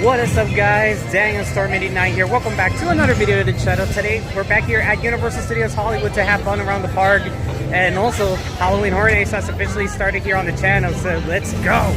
What is up, guys? Daniel Storm89 here. Welcome back to another video of the channel. Today we're back here at Universal Studios Hollywood to have fun around the park, and also Halloween Horror Nights has officially started here on the channel, so let's go.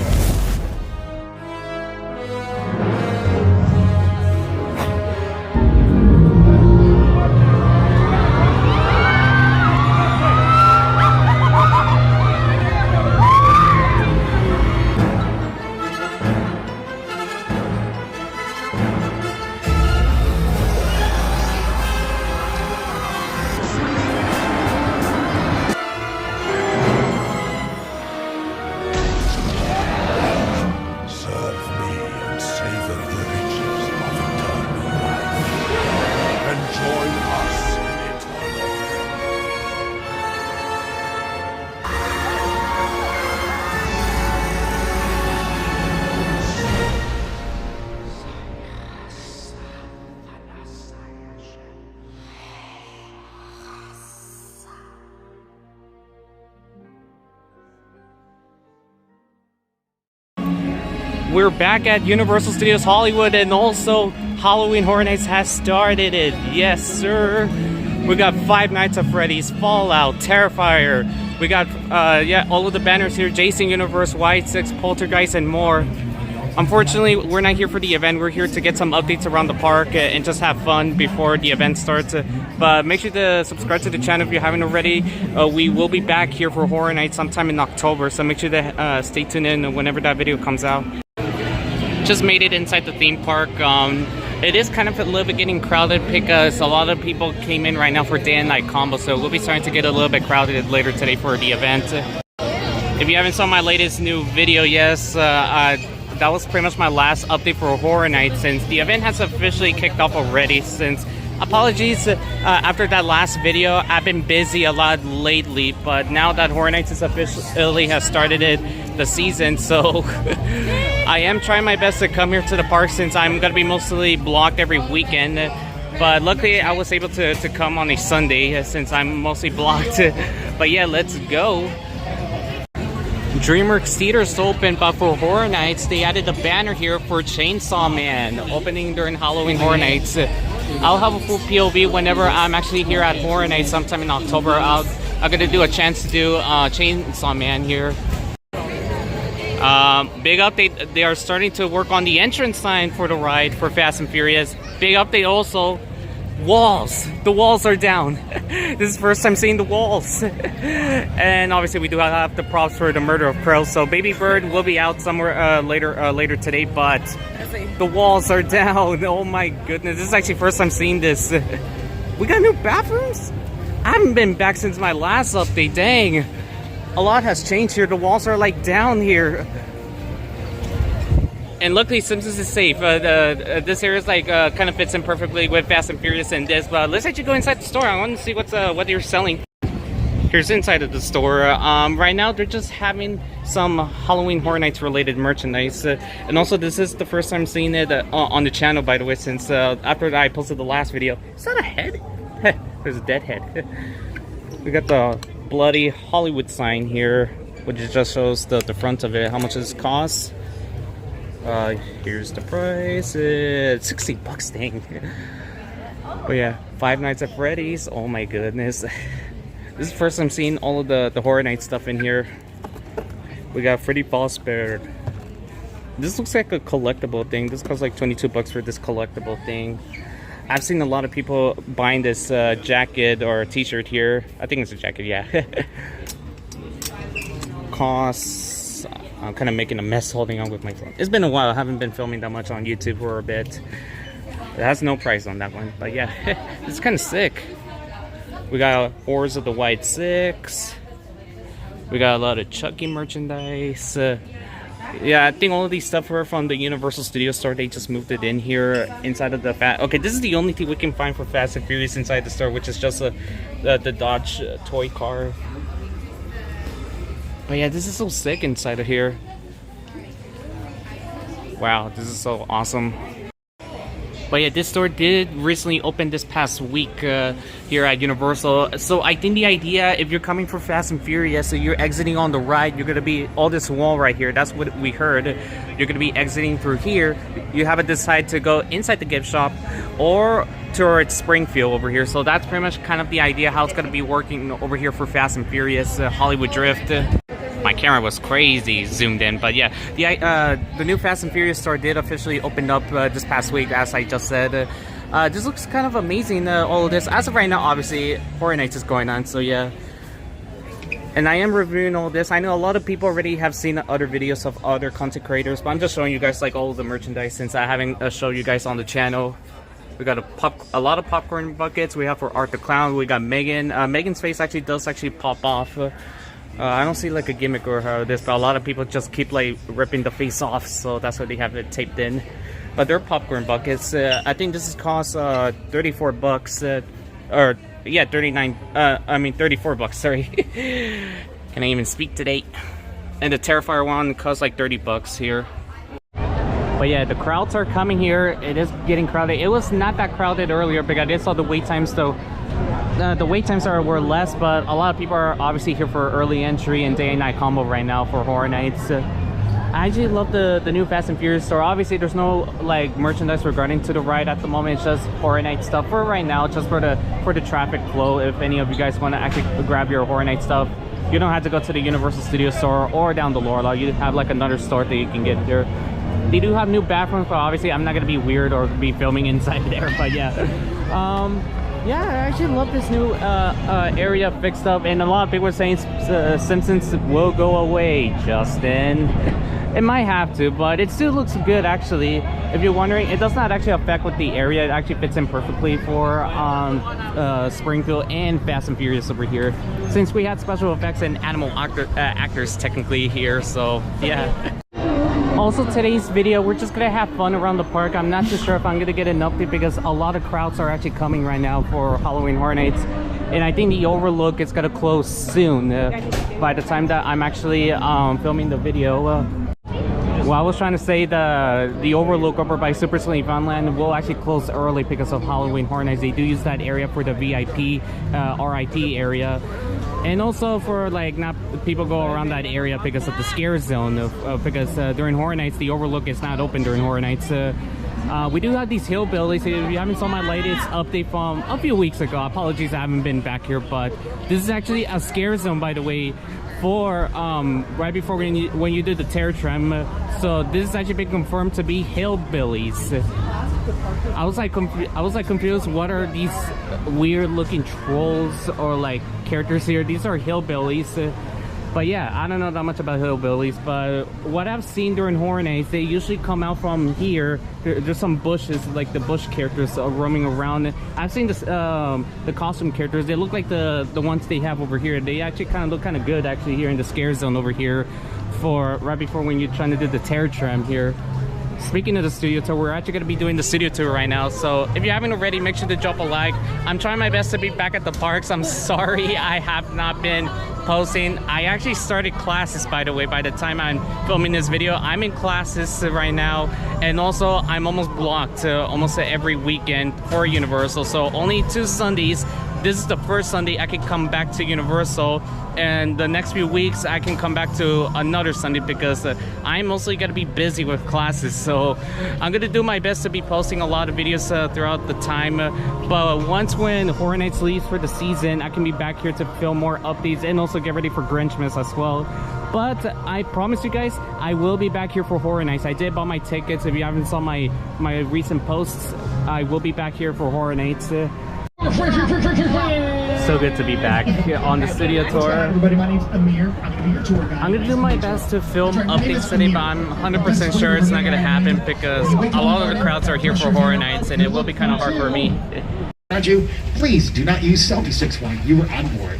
We're back at Universal Studios Hollywood, and also Halloween Horror Nights has started. Yes, sir. We got Five Nights at Freddy's, Fallout, Terrifier. We got all of the banners here: Jason Universe, White Six, Poltergeist, and more. Unfortunately, we're not here for the event. We're here to get some updates around the park and just have fun before the event starts. But make sure to subscribe to the channel if you haven't already. We will be back here for Horror Nights sometime in October, so make sure to stay tuned in whenever that video comes out. Just made it inside the theme park. It is kind of a little bit getting crowded because a lot of people came in right now for day and night combo, so we'll be starting to get a little bit crowded later today for the event. If you haven't saw my latest new video, yes, that was pretty much my last update for Horror Nights, since the event has officially kicked off already. Since apologies after that last video, I've been busy a lot lately, but now that Horror Nights is officially has started the season, so I am trying my best to come here to the park, since I'm gonna be mostly blocked every weekend. But luckily I was able to come on a Sunday since I'm mostly blocked. But yeah, let's go. DreamWorks Theater's open, but for Horror Nights they added a banner here for Chainsaw Man opening during Halloween Horror Nights. I'll have a full POV whenever I'm actually here at Horror Nights sometime in October. I'm gonna do a chance to do Chainsaw Man here. Big update, they are starting to work on the entrance sign for the ride for Fast and Furious. Big update also, walls. The walls are down. This is the first time seeing the walls. And obviously we do have the props for the murder of Crow, so Baby Bird will be out somewhere later today, but the walls are down. Oh my goodness, this is actually the first time seeing this. We got new bathrooms? I haven't been back since my last update, dang. A lot has changed here. The walls are like down here. And luckily Simpsons is safe. This area is like kind of fits in perfectly with Fast and Furious and this. But let's actually go inside the store. I want to see what they're selling. Here's inside of the store. Right now they're just having some Halloween Horror Nights related merchandise. And also this is the first time seeing it on the channel, by the way, since after I posted the last video. Is that a head? There's a dead head. We got the bloody Hollywood sign here, which just shows the front of it, how much this costs. Here's the price. It's 60 bucks, dang. But yeah, Five Nights at Freddy's. Oh my goodness. This is the first time seeing all of the Horror Nights stuff in here. We got Freddy Fazbear. This looks like a collectible thing. This costs like 22 bucks for this collectible thing. I've seen a lot of people buying this jacket or t-shirt here. I think it's a jacket, yeah. Costs... I'm kind of making a mess holding on with my phone. It's been a while. I haven't been filming that much on YouTube for a bit. It has no price on that one. But yeah, it's kind of sick. We got Horrors of the White Six. We got a lot of Chucky merchandise. Yeah, I think all of these stuff were from the Universal Studios store. They just moved it in here inside of the Okay, this is the only thing we can find for Fast and Furious inside the store, which is just the Dodge toy car. But yeah, this is so sick inside of here. Wow, this is so awesome. But yeah, this store did recently open this past week here at Universal. So I think the idea, if you're coming for Fast and Furious, so you're exiting on the ride, you're gonna be all this wall right here. That's what we heard. You're gonna be exiting through here. You have to decide to go inside the gift shop or towards Springfield over here. So that's pretty much kind of the idea how it's gonna be working over here for Fast and Furious Hollywood Drift. My camera was crazy zoomed in, but yeah, the new Fast and Furious store did officially open up this past week, as I just said. This looks kind of amazing, all of this. As of right now, obviously, Horror Nights is going on, so yeah. And I am reviewing all this. I know a lot of people already have seen other videos of other content creators, but I'm just showing you guys like all of the merchandise since I haven't showed you guys on the channel. We got a lot of popcorn buckets. We have for Art the Clown. We got Megan. Megan's face does pop off. I don't see like a gimmick or how this, but a lot of people just keep like ripping the face off, so that's why they have it taped in. But they're popcorn buckets. I think this is cost 34 bucks, or yeah, 34 bucks. Sorry, can I even speak today? And the Terrifier one costs like 30 bucks here. But yeah, the crowds are coming here. It is getting crowded. It was not that crowded earlier because I saw the wait times though. The wait times were less, but a lot of people are obviously here for early entry and day and night combo right now for Horror Nights. I actually love the new Fast and Furious store. Obviously, there's no like merchandise regarding to the ride at the moment. It's just Horror Night stuff for right now, just for the traffic flow. If any of you guys want to actually grab your Horror Night stuff, you don't have to go to the Universal Studios store or down the Lorla. You have like another store that you can get there. They do have new bathrooms, but obviously I'm not gonna be weird or be filming inside there. But yeah. Yeah, I actually love this new area fixed up, and a lot of people are saying Simpsons will go away, Justin. It might have to, but it still looks good actually. If you're wondering, it does not actually affect with the area. It actually fits in perfectly for Springfield and Fast and Furious over here, since we had special effects and animal actors technically here, so yeah. Also, today's video, we're just gonna have fun around the park. I'm not too sure if I'm gonna get an update because a lot of crowds are actually coming right now for Halloween Horror Nights, and I think the Overlook is gonna close soon. By the time that I'm actually filming the video, well, I was trying to say the Overlook over by Super Sling Funland will actually close early because of Halloween Horror Nights. They do use that area for the VIP RIP area. And also for like not people go around that area because of the scare zone because during Horror Nights the Overlook is not open during Horror Nights. We do have these hillbillies. If you haven't saw my latest update from a few weeks ago, apologies I haven't been back here, but this is actually a scare zone, by the way, for right before when you did the terror tram. So this has actually been confirmed to be hillbillies. I was like confused. What are these weird looking trolls or like characters here? These are hillbillies. But yeah, I don't know that much about hillbillies, but what I've seen during Horror Nights, they usually come out from here. There's some bushes, like the bush characters roaming around. I've seen this, the costume characters. They look like the ones they have over here. They actually kind of look kind of good actually here in the scare zone over here for right before when you're trying to do the terror tram here. Speaking of the studio tour, we're actually going to be doing the studio tour right now, so if you haven't already, make sure to drop a like. I'm trying my best to be back at the parks. I'm sorry I have not been posting. I actually started classes, by the way, by the time I'm filming this video. I'm in classes right now, and also I'm almost blocked almost every weekend for Universal, so only 2 Sundays. This is the first Sunday I can come back to Universal, and the next few weeks I can come back to another Sunday because I'm mostly going to be busy with classes. So I'm going to do my best to be posting a lot of videos throughout the time. But once when Horror Nights leaves for the season, I can be back here to film more updates and also get ready for Grinchmas as well. But I promise you guys, I will be back here for Horror Nights. I did buy my tickets. If you haven't saw my recent posts, I will be back here for Horror Nights. So good to be back on the studio tour. Everybody, my name's Amir. I'm going to be your tour guide. I'm going to do my best to film updates today, but I'm 100% sure it's not going to happen because a lot of the crowds are here for Horror Nights, and it will be kind of hard for me. Please do not use selfie sticks while you were on board.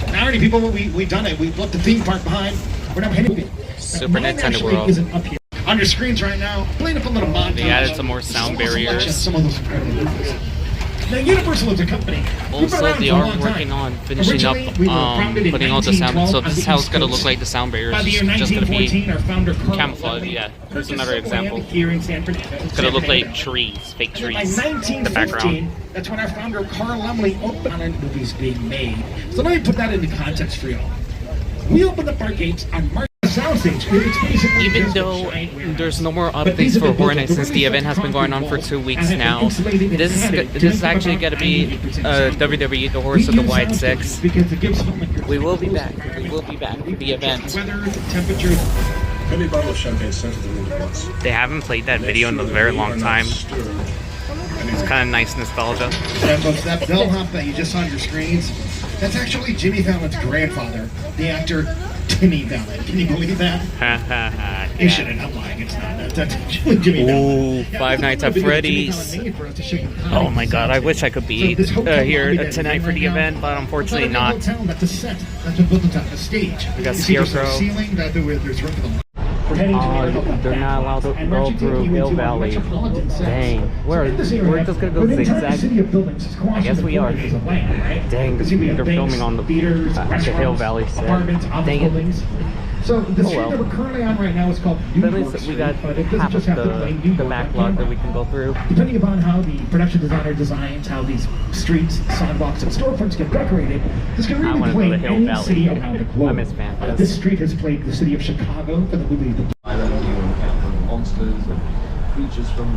Alrighty, people, we've done it. We've left the theme park behind. We're now heading Super Nintendo World. Isn't up here. On your screens right now, playing up a little montage. They added some more sound barriers. Some of those incredible movies. Now, Universal is a company. Also, they are working on finishing up, putting all the sound. So this is how it's gonna look like. The sound barriers is just gonna be camouflage. Yeah, here's another example. It's gonna look like trees, fake trees in the background. That's when our founder Carl Lumley opened on movies being made. So let me put that into context for y'all. We opened up our gates on March. Even though there's no more updates for Horror Nights since the event has been going on for 2 weeks now, this is actually going to be WWE The Horse of the White Six. We will be back. We will be back for the event. They haven't played that video in a very long time. It's kind of nice nostalgia. Yeah, folks, that bellhop that you just saw on your screens, that's actually Jimmy Fallon's grandfather, the actor Timmy Fallon. Can you believe that? You shouldn't. I'm lying. It's not. That's actually Jimmy Fallon. Ooh, Five Nights at Freddy's. Oh my god, I wish I could be here tonight for the event, but unfortunately not. That's a set. That's been built on the stage. We got Scarecrow. They're not allowed to go through Hill Valley. Dang. We're just gonna go zigzag. I guess we are. Dang, they're filming on the Hill Valley set. Dang it. So the street that we're currently on right now is called New York Street, we got but it half doesn't of just have to play New the York backlog that we can go through. Depending upon how the production designer designs how these streets, sidewalks, and storefronts get decorated, this can really play in any city around the globe. I miss Fantas. This street has played the city of Chicago for the movie monsters and creatures from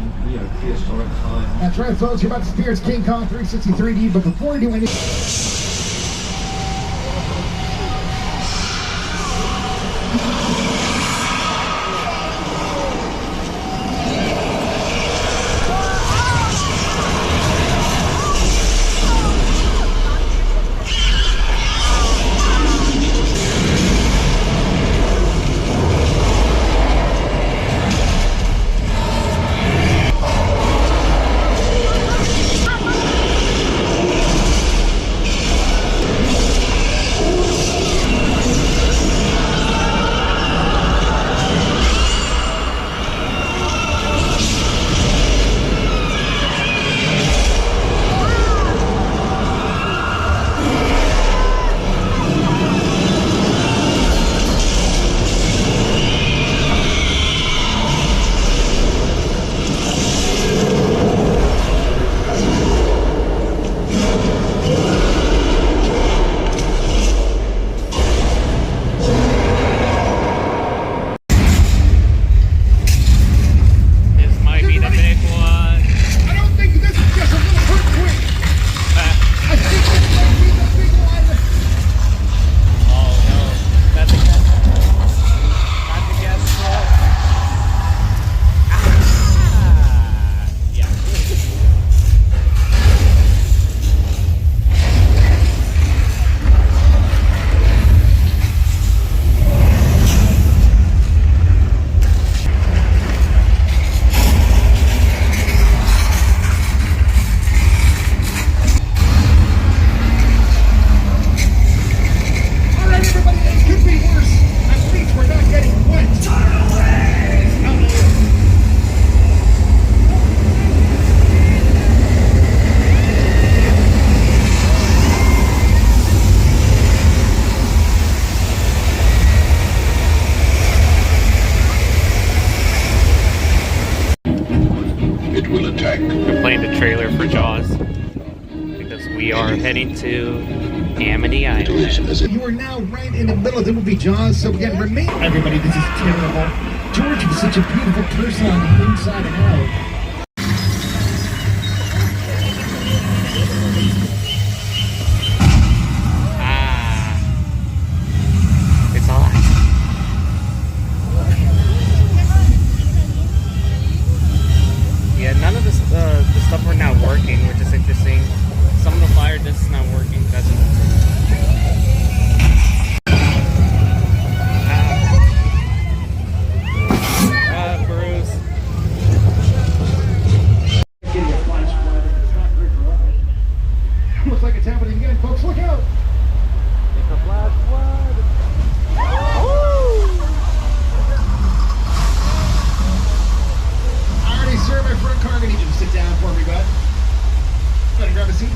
prehistoric times. That's right, folks. You're about to experience King Kong 360 3D, but before we do anything. We're playing the trailer for Jaws because we are heading to Amity Island. You are now right in the middle of the movie Jaws, so again, remain. Everybody, this is terrible. George is such a beautiful person on the inside and out. None of this, the stuff are not working, which is interesting. Some of the fire discs is not working. That's Bruce. Getting a flash flood. It's not great for us. Looks like it's happening again, folks. Look out! It's a flash flood. Sir, my front car, I need you to sit down for me, bud. Better grab a seat.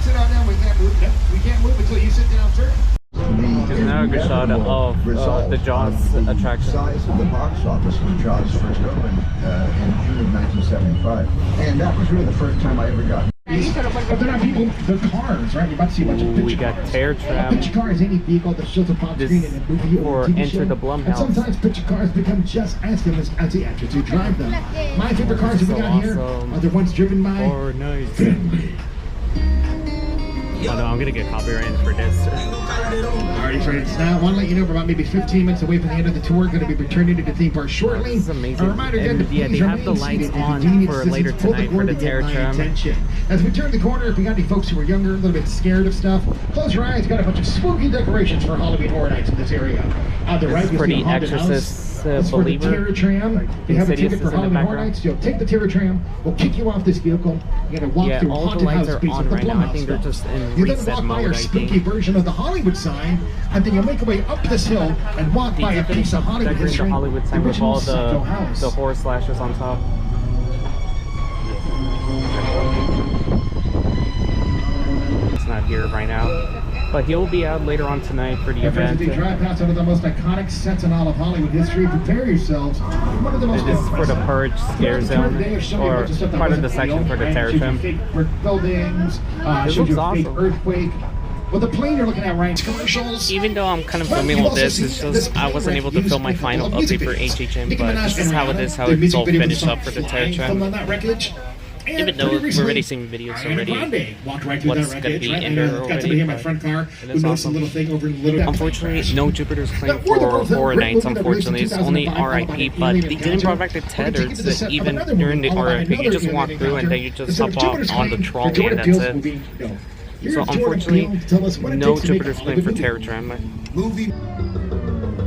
Sit down now. We can't move. No, we can't move until you sit down, sir. Here's another good shot of the Jaws attraction. Size of the box office when Jaws first opened in June of 1975, and that was really the first time I ever got. But they're not people, they're cars, right? You're about to see a bunch of picture we got cars. Terror A Trap. picture car is any vehicle that shows up on This screen in a movie or for a TV Enter show. the Blumhouse. And sometimes picture cars become just as famous as the actors who drive them. My favorite cars that we got here are the ones driven by Horror Nights. Oh no, I'm gonna get copyrighted for this. Alrighty friends, now I want to let you know we're about maybe 15 minutes away from the end of the tour. Going to be returning to the theme park shortly. This is amazing. A reminder again And to yeah, please they have the remain lights seated. on If you do need for assistance, later pull the tonight for cord the to get Terror my Tram. attention. As we turn the corner, if you got any folks who are younger, a little bit scared of stuff, close your eyes. Got a bunch of spooky decorations for Halloween Horror Nights in this area. On the right, This is you'll pretty see a haunted Exorcist house. It's for the believer. Terror Tram. If you have a Insidious ticket for is in the Halloween Horror background. Nights, you'll take the Terror Tram. We'll kick you off this vehicle. You're going to walk Yeah, through a all the haunted lights house are piece on of the right now. I Blumhouse think they're film. just in You then reset walk by mode, our I spooky think. version of the Hollywood sign, and then you'll make your way up this hill and walk by a piece of Hollywood Decorating history. the Hollywood sign with original all Psycho house. the horror slashers on top. It's not here right now, but he'll be out later on tonight for the And friends, event. as you drive past one of the most iconic sets in all of Hollywood history, prepare yourselves for one of the most This is for the impressive. Purge scare zone, or part of the section for the Terror Tram. Fake brick buildings, This shows you a looks fake awesome. earthquake. Well, the plane you're looking at, Ryan's commercials. Even though I'm kind of Well, filming you've all also this, seen it's this just I wasn't able to film my final update for HHN, Nicki but Minaj this is how it and is, how Rihanna, the it's music all video finished was up for the Terror Flying, filmed on Tram. that wreckage. And Even though pretty we're recently, already seeing videos Ariana already. Grande walked right through What's that gonna wreckage, be right? in there Got already, somebody in my but front car it who is noticed a awesome. little thing over in the little Unfortunately, no Jupiter's claim Warner for Bros. Had a Horror great Nights, movie that released in unfortunately. It's only 2005 RIP, called but Alien they didn't Encounter. bring back the We're gonna take you to the tethers set of even another during the movie, all about RIP. You another just walk alien through and then you encounter. just Instead of hop out Jupiter's on the claim for trolley and Jordan that's Peele's it. movie, no. So Here's Jordan unfortunately, Peele to tell us what it no takes to make a Jupiter's claim for Hollywood Terror movie. Tram. Movie.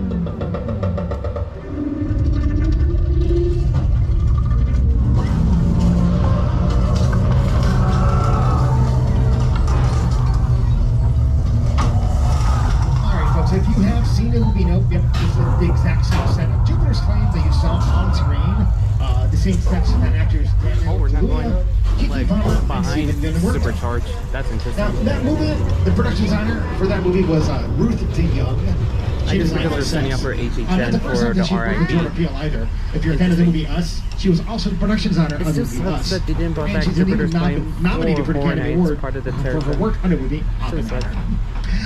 Alright folks, if you have seen the movie, nope, yep, this is the exact same setup. Jupiter's claim that you saw on screen, the same sets and actors. Oh, we're not going Kiki like Palmer, and behind Steven Gilmore. Supercharged. That's Now, interesting. that movie, the production designer for that movie was Ruth DeYoung. I just because they're setting up for HHN Not the first for time the that she worked with Jordan RIP. Peele either. If you're a fan of the movie Us, she was also the production designer It of the just movie sucks Us. that they didn't bring And back she's even Jupiter's claim nominated for the Horror Academy Nights, Award part of the for Terror her Tram. work on the movie Oppenheimer.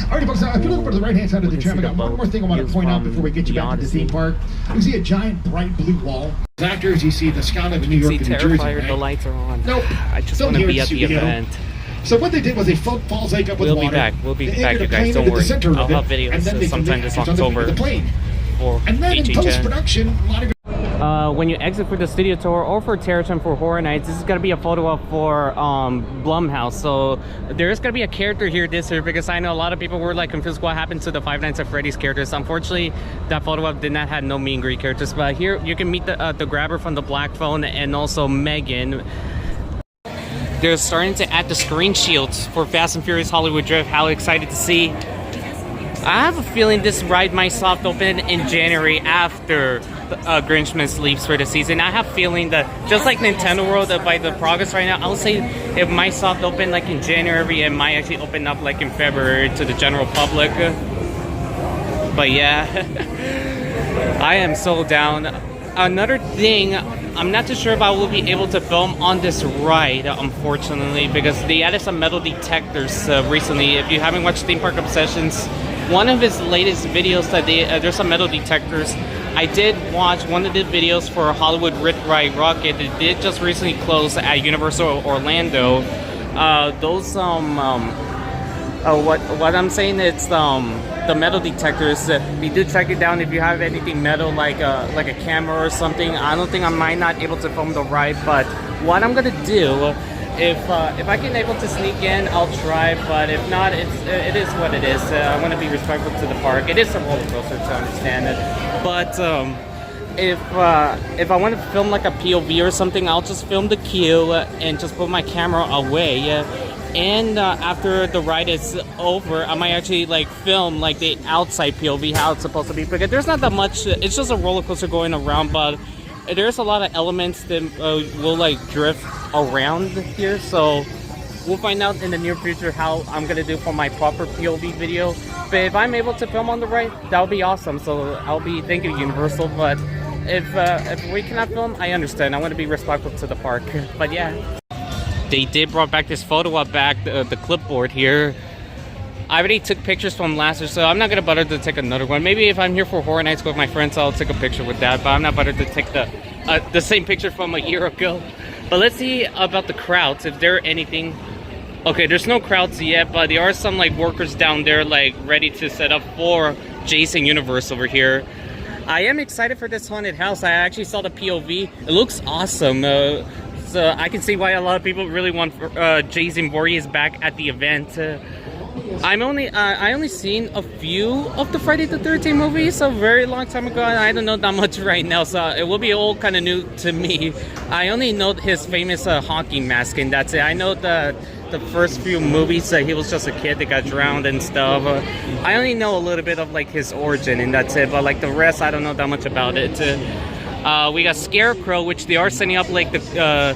Alrighty folks, now if you look for the right hand side of the We can tram, I see got the one more thing I want to views point out from before we get you the back to the Odyssey. theme park. You see a giant bright blue wall. Actors, you see the skyline of New York See and New Jersey. Terrifier, right? the lights are on. Nope. I just Still want to here be in at the studio. event. So what they did was they filled Falls Lake up with We'll water. be back. We'll be They back, anchored you a guys. plane Don't into the worry. center of I'll it, have videos and then they sometime filmed this the actors on October the plane. for And then in HHN. post-production, a lot of When you exit for the studio tour or for Terror Tram for Horror Nights, this is gonna be a photo op for Blumhouse. So there is gonna be a character here this year because I know a lot of people were like confused what happened to the Five Nights at Freddy's characters. Unfortunately, that photo op did not have no meet and greet characters. But here you can meet the grabber from the Black Phone and also Megan. They're starting to add the screen shields for Fast and Furious Hollywood Drift. How excited to see! I have a feeling this ride might soft open in January after Grinchmas leaves for the season. I have a feeling that just like Nintendo World, by the progress right now, I'll say it might soft open like in January. It might actually open up like in February to the general public. But yeah, I am so down. Another thing, I'm not too sure if I will be able to film on this ride, unfortunately, because they added some metal detectors recently. If you haven't watched Theme Park Obsessions, one of his latest videos that there's some metal detectors. I did watch one of the videos for Hollywood Rit Ride Rocket. It did just recently close at Universal Orlando. What I'm saying is the metal detectors. We do track it down if you have anything metal like a camera or something. I don't think I might not able to film the ride, but what I'm gonna do. If I can able to sneak in, I'll try. But if not, it is what it is. I want to be respectful to the park. It is a roller coaster to understand it. But if I want to film like a POV or something, I'll just film the queue and just put my camera away. And after the ride is over, I might actually like film like the outside POV, how it's supposed to be. Because there's not that much. It's just a roller coaster going around, but there's a lot of elements that will like drift around here, so we'll find out in the near future how I'm gonna do for my proper POV video. But if I'm able to film on the ride, that would be awesome. So I'll be thanking Universal. But if we cannot film, I understand. I want to be respectful to the park. But yeah, they did brought back this photo op back, the clipboard here. I already took pictures from last year, so I'm not gonna bother to take another one. Maybe if I'm here for Horror Nights with my friends, I'll take a picture with that. But I'm not bothered to take the same picture from a year ago. But let's see about the crowds, if there anything. Okay, there's no crowds yet, but there are some like workers down there like ready to set up for Jason Universe over here. I am excited for this haunted house. I actually saw the POV. It looks awesome. So I can see why a lot of people really want Jason Voorhees back at the event. I only seen a few of the Friday the 13th movies a very long time ago, and I don't know that much right now, so it will be all kind of new to me. I only know his famous honking mask, and that's it. I know the first few movies he was just a kid that got drowned and stuff. I only know a little bit of like his origin, and that's it. But like the rest, I don't know that much about it. We got Scarecrow, which they are setting up like the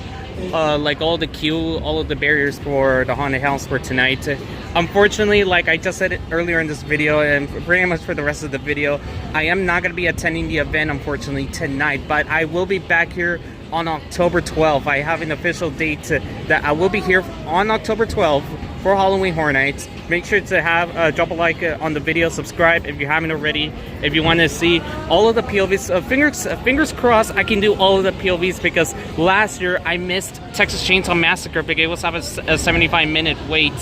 like all of the barriers for the haunted house for tonight. Unfortunately, like I just said earlier in this video, and pretty much for the rest of the video, I am not going to be attending the event, unfortunately, tonight. But I will be back here on October 12th. I have an official date that I will be here on October 12th for Halloween Horror Nights. Make sure to have drop a like on the video, subscribe if you haven't already. If you want to see all of the POVs, fingers crossed I can do all of the POVs, because last year I missed Texas Chainsaw Massacre because it was have a 75-minute wait.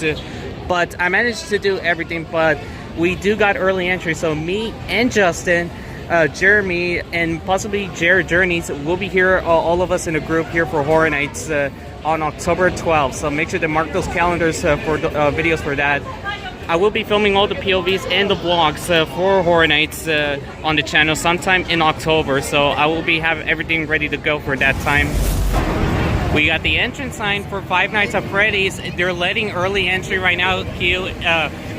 But I managed to do everything. But we do got early entry, so me and Justin, Jeremy, and possibly Jared Journeys will be here, all of us in a group here for Horror Nights on October 12th. So make sure to mark those calendars for videos for that. I will be filming all the POVs and the vlogs for Horror Nights on the channel sometime in October. So I will be having everything ready to go for that time. We got the entrance sign for Five Nights at Freddy's. They're letting early entry right now, Q,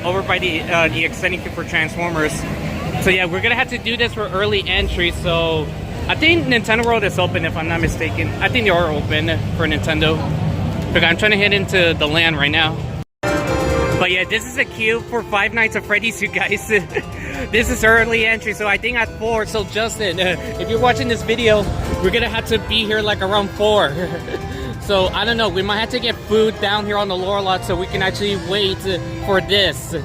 over by the extending queue for Transformers. So yeah, we're gonna have to do this for early entry. So I think Nintendo World is open, if I'm not mistaken. I think they are open for Nintendo. But I'm trying to head into the land right now. But yeah, this is a queue for Five Nights at Freddy's, you guys. This is early entry, so I think at 4. So Justin, if you're watching this video, we're gonna have to be here like around 4. So I don't know, we might have to get food down here on the lower lot so we can actually wait for this.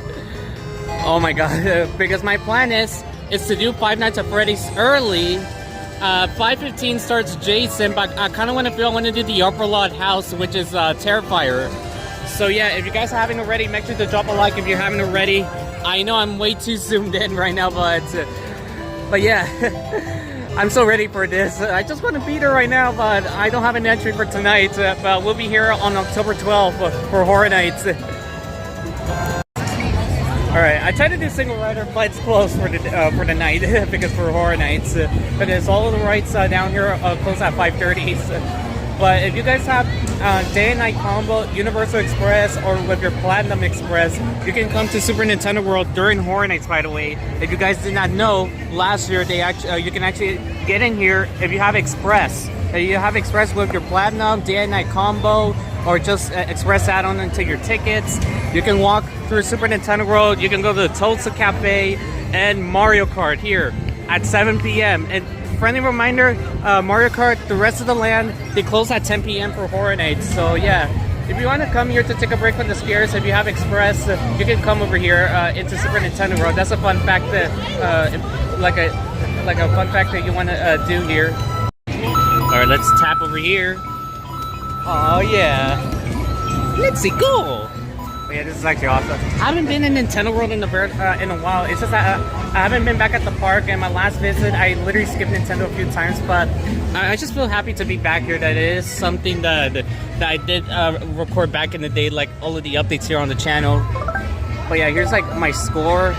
Oh my god, because my plan is to do Five Nights at Freddy's early. 5:15 starts Jason, but I kind of want to do the upper lot house, which is Terrifier. So yeah, if you guys haven't already, make sure to drop a like if you haven't already. I know I'm way too zoomed in right now, but yeah, I'm so ready for this. I just want to be there right now, but I don't have an entry for tonight. But we'll be here on October 12th for Horror Nights. Alright, I tried to do single rider, but it's closed for the night because for Horror Nights. But there's all of the rides down here close at 5:30. But if you guys have day and night combo, Universal Express, or with your Platinum Express, you can come to Super Nintendo World during Horror Nights, by the way. If you guys did not know, last year you can actually get in here if you have Express. If you have Express with your Platinum, day and night combo, or just Express add-on into your tickets, you can walk through Super Nintendo World. You can go to the Tulsa Cafe and Mario Kart here at 7 p.m. And friendly reminder, Mario Kart, the rest of the land, they close at 10 p.m. for Horror Nights. So yeah, if you want to come here to take a break from the scares, if you have Express, you can come over here into Super Nintendo World. That's a fun fact that, like a fun fact that you want to do here. All right, let's tap over here. Oh yeah, let's see, go. But yeah, this is actually awesome. I haven't been in Nintendo World in a while. It's just that I haven't been back at the park, and my last visit, I literally skipped Nintendo a few times. But I just feel happy to be back here. That it is something that I did record back in the day, like all of the updates here on the channel. But yeah, here's like my score.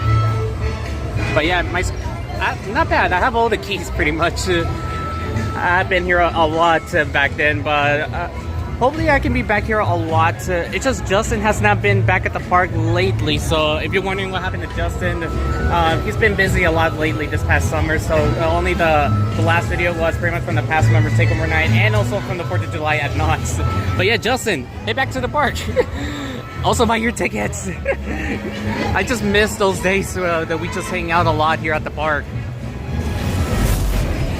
But yeah, not bad. I have all the keys pretty much. I've been here a lot back then, but hopefully I can be back here a lot. It's just Justin has not been back at the park lately, so if you're wondering what happened to Justin, he's been busy a lot lately this past summer, so only the last video was pretty much from the past member takeover night and also from the 4th of July at Knott's. But yeah, Justin, head back to the park. Also buy your tickets. I just miss those days that we just hang out a lot here at the park.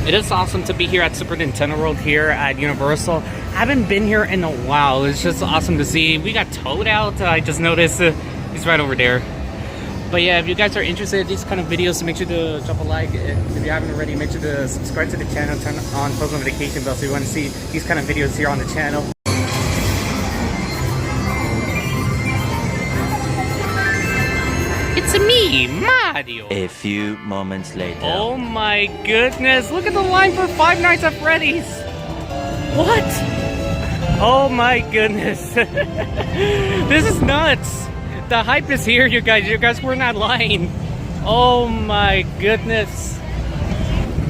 It is awesome to be here at Super Nintendo World here at Universal. I haven't been here in a while. It's just awesome to see. We got Toad out. I just noticed he's right over there. But yeah, if you guys are interested in these kind of videos, make sure to drop a like. If you haven't already, make sure to subscribe to the channel, turn on post notification bell so you want to see these kind of videos here on the channel. It's me, Mario. A few moments later. Oh my goodness, look at the line for Five Nights at Freddy's. What? Oh my goodness. This is nuts. The hype is here, you guys. You guys were not lying. Oh my goodness.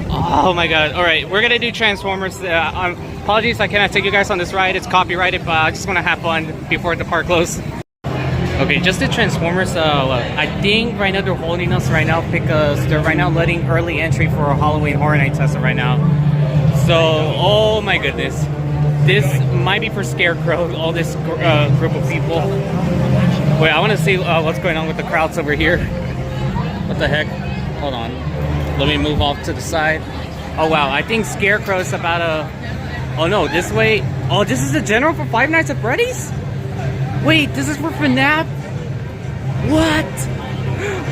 Oh my god. Alright, we're gonna do Transformers. Apologies, I cannot take you guys on this ride. It's copyrighted, but I just want to have fun before the park closes. Okay, just the Transformers. I think right now they're holding us right now because they're right now letting early entry for a Halloween Horror Nights right now. So, oh my goodness. This might be for Scarecrow, all this group of people. Wait, I want to see what's going on with the crowds over here. What the heck? Hold on. Let me move off to the side. Oh wow, I think Scarecrow is about to... Oh no, this way. Oh, this is the general for Five Nights at Freddy's? Wait, this is for FNAF? What?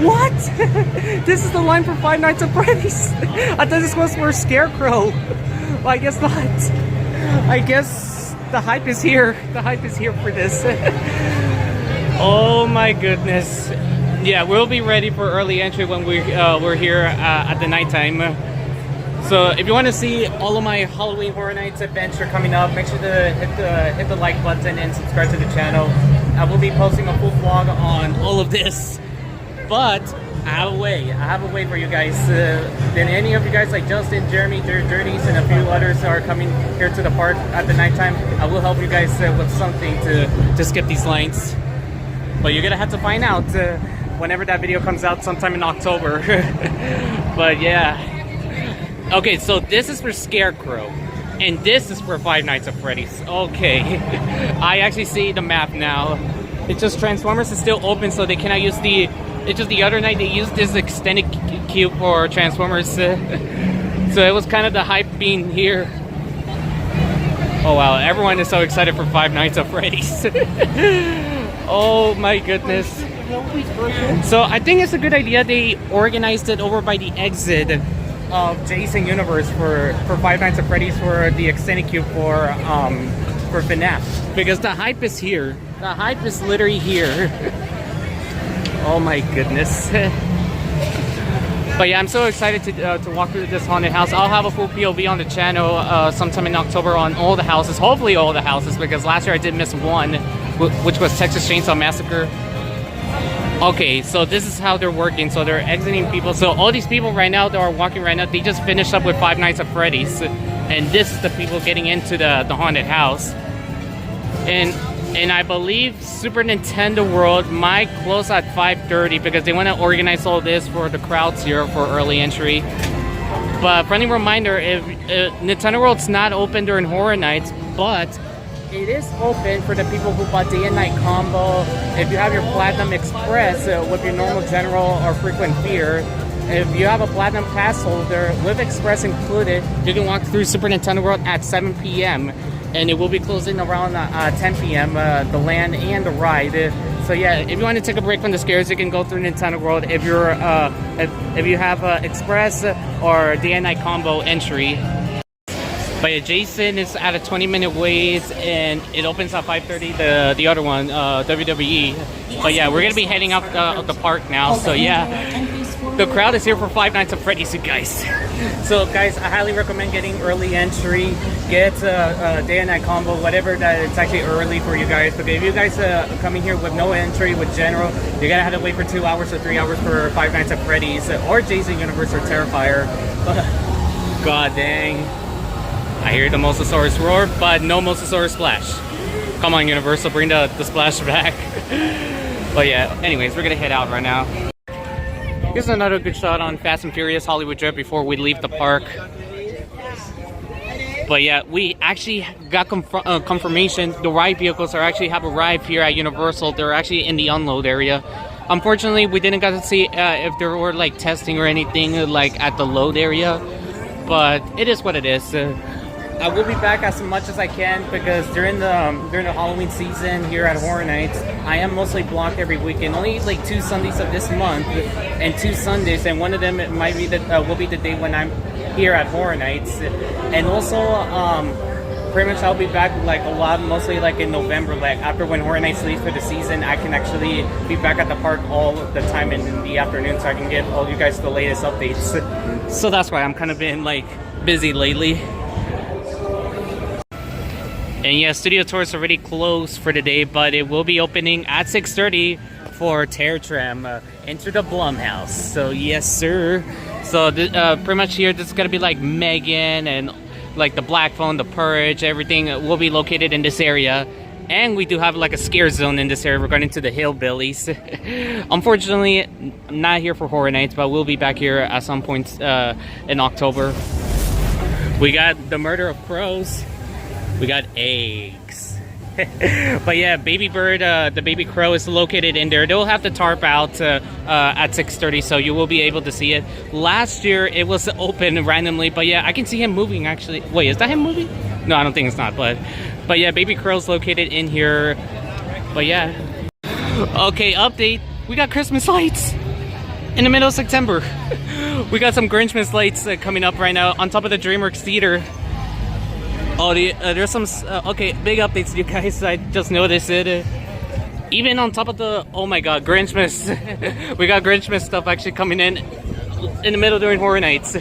What? This is the line for Five Nights at Freddy's. I thought this was for Scarecrow. Well, I guess not. I guess the hype is here. The hype is here for this. Oh my goodness. Yeah, we'll be ready for early entry when we're here at the nighttime. So if you want to see all of my Halloween Horror Nights adventure coming up, make sure to hit the like button and subscribe to the channel. I will be posting a full vlog on all of this, but I have a way. I have a way for you guys. Then any of you guys like Justin, Jeremy, Dirties, and a few others are coming here to the park at the nighttime, I will help you guys with something to skip these lines. But you're gonna have to find out whenever that video comes out, sometime in October. But yeah. Okay, so this is for Scarecrow, and this is for Five Nights at Freddy's. Okay, I actually see the map now. It's just Transformers is still open, so they cannot use the... It's just the other night they used this extended cube for Transformers. So it was kind of the hype being here. Oh wow, everyone is so excited for Five Nights at Freddy's. Oh my goodness. So I think it's a good idea they organized it over by the exit of Jason Universe for Five Nights at Freddy's for the extended cube for FNAF, because the hype is here. The hype is literally here. Oh my goodness. But yeah, I'm so excited to walk through this haunted house. I'll have a full POV on the channel sometime in October on all the houses, hopefully all the houses, because last year I did miss one, which was Texas Chainsaw Massacre. Okay, so this is how they're working. So they're exiting people. So all these people right now that are walking right now, they just finished up with Five Nights at Freddy's. And this is the people getting into the haunted house. And I believe Super Nintendo World might close at 5:30 because they want to organize all this for the crowds here for early entry. But friendly reminder, if Nintendo World's not open during Horror Nights, but it is open for the people who bought day and night combo. If you have your Platinum Express with your normal general or frequent fear, if you have a Platinum Pass holder with Express included, you can walk through Super Nintendo World at 7 p.m. and it will be closing around 10 p.m. The land and the ride. So yeah, if you want to take a break from the scares, you can go through Nintendo World if you're if you have Express or day and night combo entry. But yeah, Jason is at a 20-minute wait, and it opens at 5:30. The other one, WWE. But yeah, we're gonna be heading out of the park now. So yeah, the crowd is here for Five Nights at Freddy's, you guys. So guys, I highly recommend getting early entry. Get a day and night combo, whatever that it's actually early for you guys. Because if you guys coming here with no entry with general, you're gonna have to wait for 2 hours or 3 hours for Five Nights at Freddy's or Jason Universe or Terrifier. God dang. I hear the Mosasaurus roar, but no Mosasaurus splash. Come on, Universal, bring the splash back. But yeah, anyways, we're gonna head out right now. Here's another good shot on Fast and Furious Hollywood Drift before we leave the park. But yeah, we actually got confirmation the ride vehicles have arrived here at Universal. They're actually in the unload area. Unfortunately, we didn't get to see if there were like testing or anything like at the load area. But it is what it is. I will be back as much as I can because during the Halloween season here at Horror Nights, I am mostly blocked every weekend. Only like 2 Sundays of this month and 2 Sundays, and one of them might be will be the day when I'm here at Horror Nights. And also, pretty much I'll be back like a lot, mostly like in November, like after when Horror Nights leaves for the season. I can actually be back at the park all the time in the afternoon, so I can get all you guys the latest updates. So that's why I'm kind of been like busy lately. And yeah, Studio Tour is already closed for the day, but it will be opening at 6:30 for Terror Tram Enter the Blumhouse. So yes, sir. So pretty much here, this is gonna be like Megan and like the Black Phone, the Purge, everything will be located in this area. And we do have like a scare zone in this area regarding to the Hillbillies. Unfortunately, I'm not here for Horror Nights, but we'll be back here at some point in October. We got the Murder of Crows. We got eggs. But yeah, Baby Bird, the baby crow is located in there. They'll have the tarp out at 6:30, so you will be able to see it. Last year, it was open randomly, but yeah, I can see him moving actually. Wait, is that him moving? No, I don't think it's not, but yeah, Baby Crow's located in here. But yeah. Okay, update. We got Christmas lights in the middle of September. We got some Grinchmas lights coming up right now on top of the DreamWorks Theater. Oh, there's some, okay, big updates, you guys. I just noticed it. Even on top of the, oh my god, Grinchmas. We got Grinchmas stuff actually coming in the middle during Horror Nights.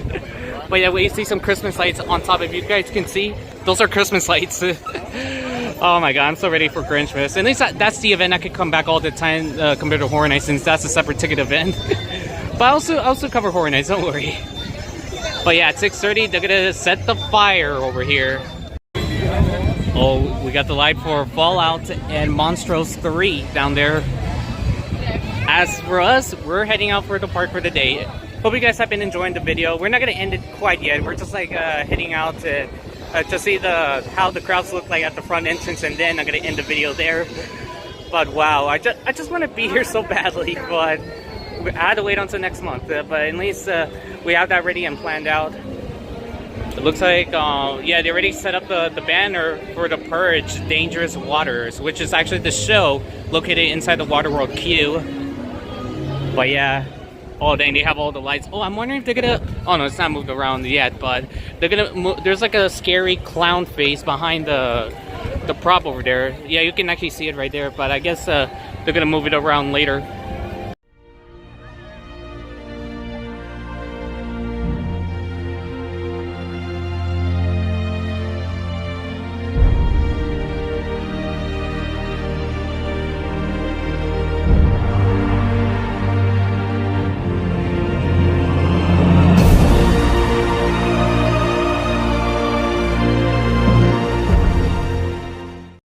But yeah, we see some Christmas lights on top. If you guys can see, those are Christmas lights. Oh my god, I'm so ready for Grinchmas. At least that's the event I could come back all the time compared to Horror Nights, since that's a separate ticket event. But I also cover Horror Nights, don't worry. But yeah, at 6:30, they're gonna set the fire over here. Oh, we got the light for Fallout and Monstros 3 down there. As for us, we're heading out for the park for the day. Hope you guys have been enjoying the video. We're not gonna end it quite yet. We're just like heading out to see how the crowds look like at the front entrance, and then I'm gonna end the video there. But wow, I just want to be here so badly, but I had to wait until next month. But at least we have that ready and planned out. It looks like, yeah, they already set up the banner for the Purge Dangerous Waters, which is actually the show located inside the Waterworld queue. But yeah, oh dang, they have all the lights. Oh, I'm wondering if they're gonna, oh no, it's not moved around yet, but they're gonna move. There's like a scary clown face behind the prop over there. Yeah, you can actually see it right there, but I guess they're gonna move it around later.